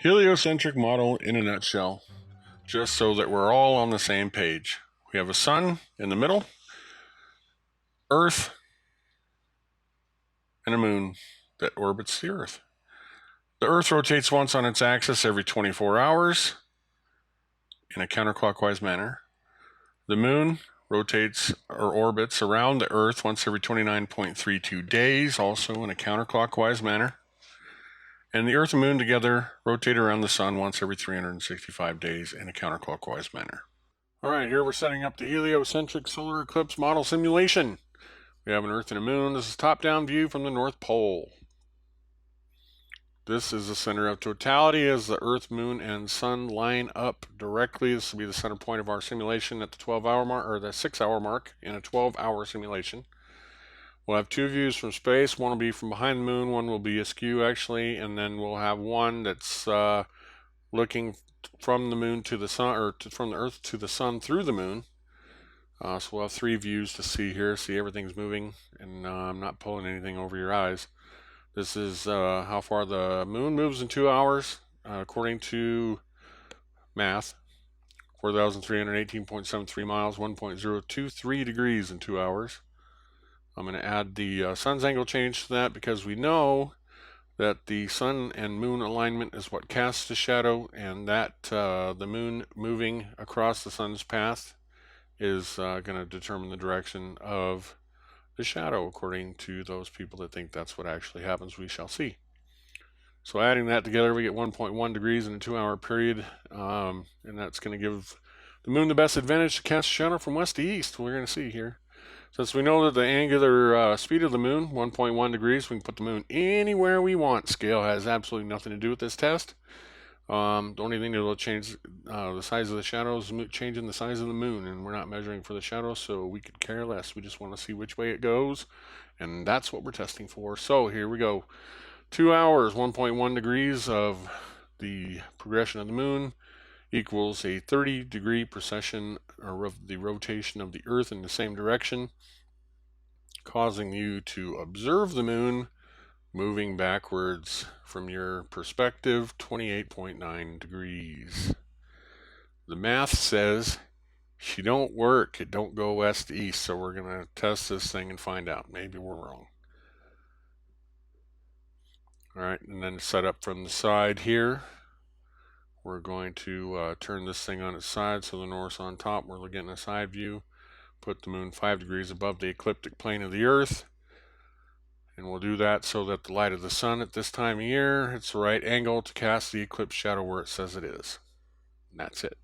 Heliocentric model in a nutshell, just so that we're all on the same page. We have a sun in the middle, Earth, and a moon that orbits the Earth. The Earth rotates once on its axis every 24 hours in a counterclockwise manner. The moon rotates or orbits around the Earth once every 29.32 days, also in a counterclockwise manner. And the Earth and Moon together rotate around the Sun once every 365 days in a counterclockwise manner. All right, here we're setting up the heliocentric solar eclipse model simulation. We have an Earth and a Moon. This is top-down view from the North Pole. This is the center of totality as the Earth, Moon, and Sun line up directly. This will be the center point of our simulation at the 12-hour mark, or the 6-hour mark in a 12-hour simulation. We'll have two views from space. One will be from behind the moon, one will be askew actually, and then we'll have one that's looking from the moon to the sun, or from the Earth to the sun through the moon. So we'll have three views to see here. See, everything's moving, and I'm not pulling anything over your eyes. This is how far the moon moves in 2 hours, according to math. 4,318.73 miles, 1.023 degrees in 2 hours. I'm going to add the sun's angle change to that because we know that the sun and moon alignment is what casts the shadow, and that the moon moving across the sun's path is going to determine the direction of the shadow, according to those people that think that's what actually happens. We shall see. So adding that together, we get 1.1 degrees in a 2-hour period, and that's going to give the moon the best advantage to cast a shadow from west to east. We're going to see here. Since we know that the angular speed of the moon, 1.1 degrees, we can put the moon anywhere we want. Scale has absolutely nothing to do with this test. The only thing that will change the size of the shadow is changing the size of the moon, and we're not measuring for the shadow, so we could care less. We just want to see which way it goes, and that's what we're testing for. So here we go. 2 hours, 1.1 degrees of the progression of the moon equals a 30-degree precession, or the rotation of the Earth in the same direction, causing you to observe the moon moving backwards from your perspective 28.9 degrees. The math says she don't work, it don't go west to east, so we're going to test this thing and find out. Maybe we're wrong. All right, and then set up from the side here. We're going to turn this thing on its side so the north's on top. We're getting a side view. Put the moon 5 degrees above the ecliptic plane of the Earth. And we'll do that so that the light of the sun at this time of year, it's the right angle to cast the eclipse shadow where it says it is. And that's it.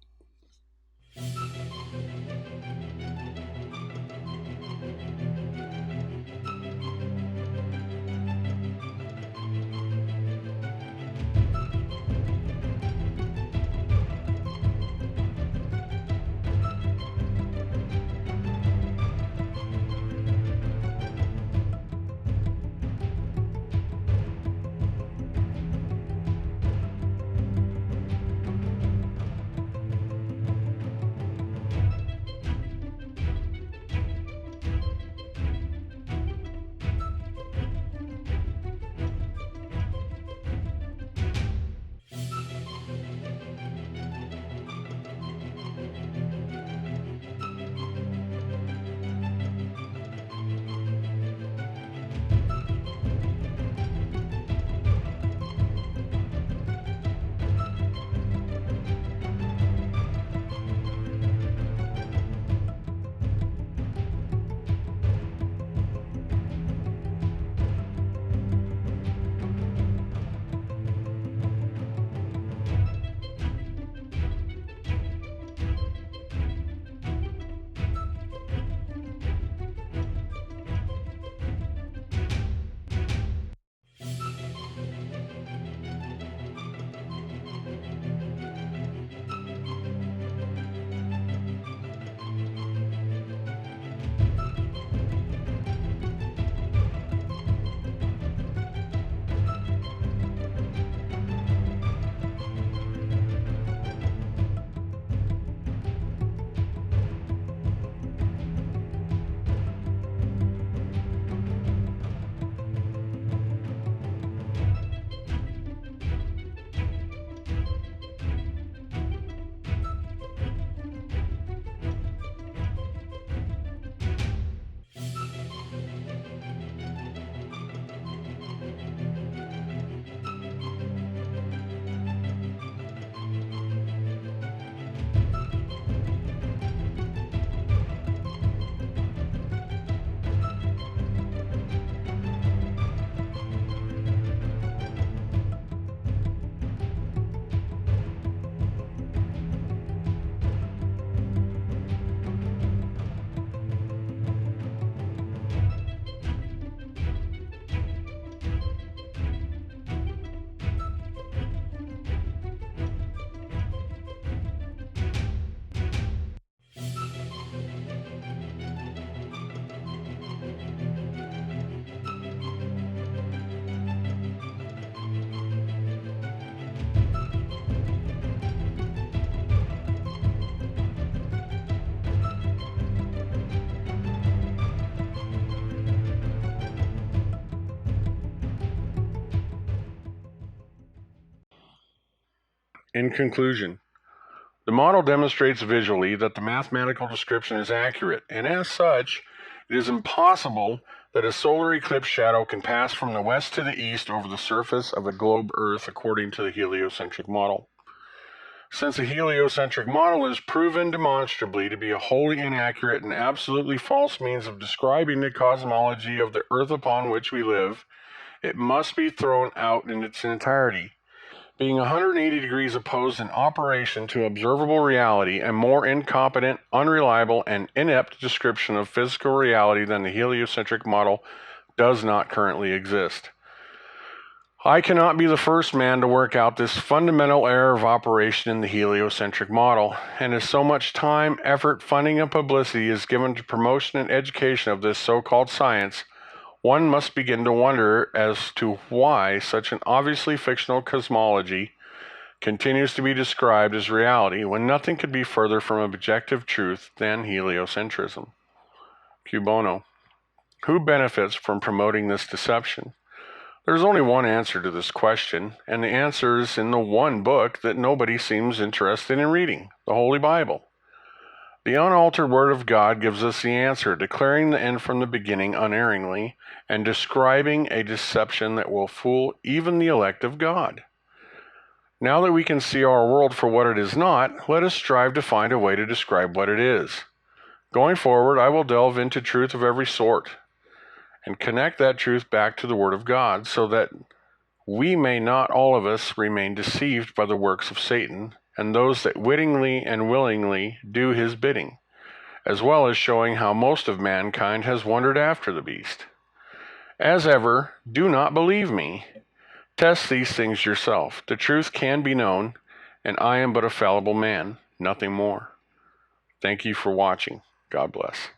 In conclusion, the model demonstrates visually that the mathematical description is accurate, and as such, it is impossible that a solar eclipse shadow can pass from the west to the east over the surface of the globe Earth according to the heliocentric model. Since a heliocentric model is proven demonstrably to be a wholly inaccurate and absolutely false means of describing the cosmology of the Earth upon which we live, it must be thrown out in its entirety. Being 180 degrees opposed in operation to observable reality, a more incompetent, unreliable, and inept description of physical reality than the heliocentric model does not currently exist. I cannot be the first man to work out this fundamental error of operation in the heliocentric model, and as so much time, effort, funding, and publicity is given to promotion and education of this so-called science, one must begin to wonder as to why such an obviously fictional cosmology continues to be described as reality when nothing could be further from objective truth than heliocentrism. Cui bono? Who benefits from promoting this deception? There's only one answer to this question, and the answer is in the one book that nobody seems interested in reading, the Holy Bible. The unaltered Word of God gives us the answer, declaring the end from the beginning unerringly, and describing a deception that will fool even the elect of God. Now that we can see our world for what it is not, let us strive to find a way to describe what it is. Going forward, I will delve into truth of every sort, and connect that truth back to the Word of God, so that we may not all of us remain deceived by the works of Satan, and those that wittingly and willingly do his bidding, as well as showing how most of mankind has wandered after the beast. As ever, do not believe me. Test these things yourself. The truth can be known, and I am but a fallible man, nothing more. Thank you for watching. God bless.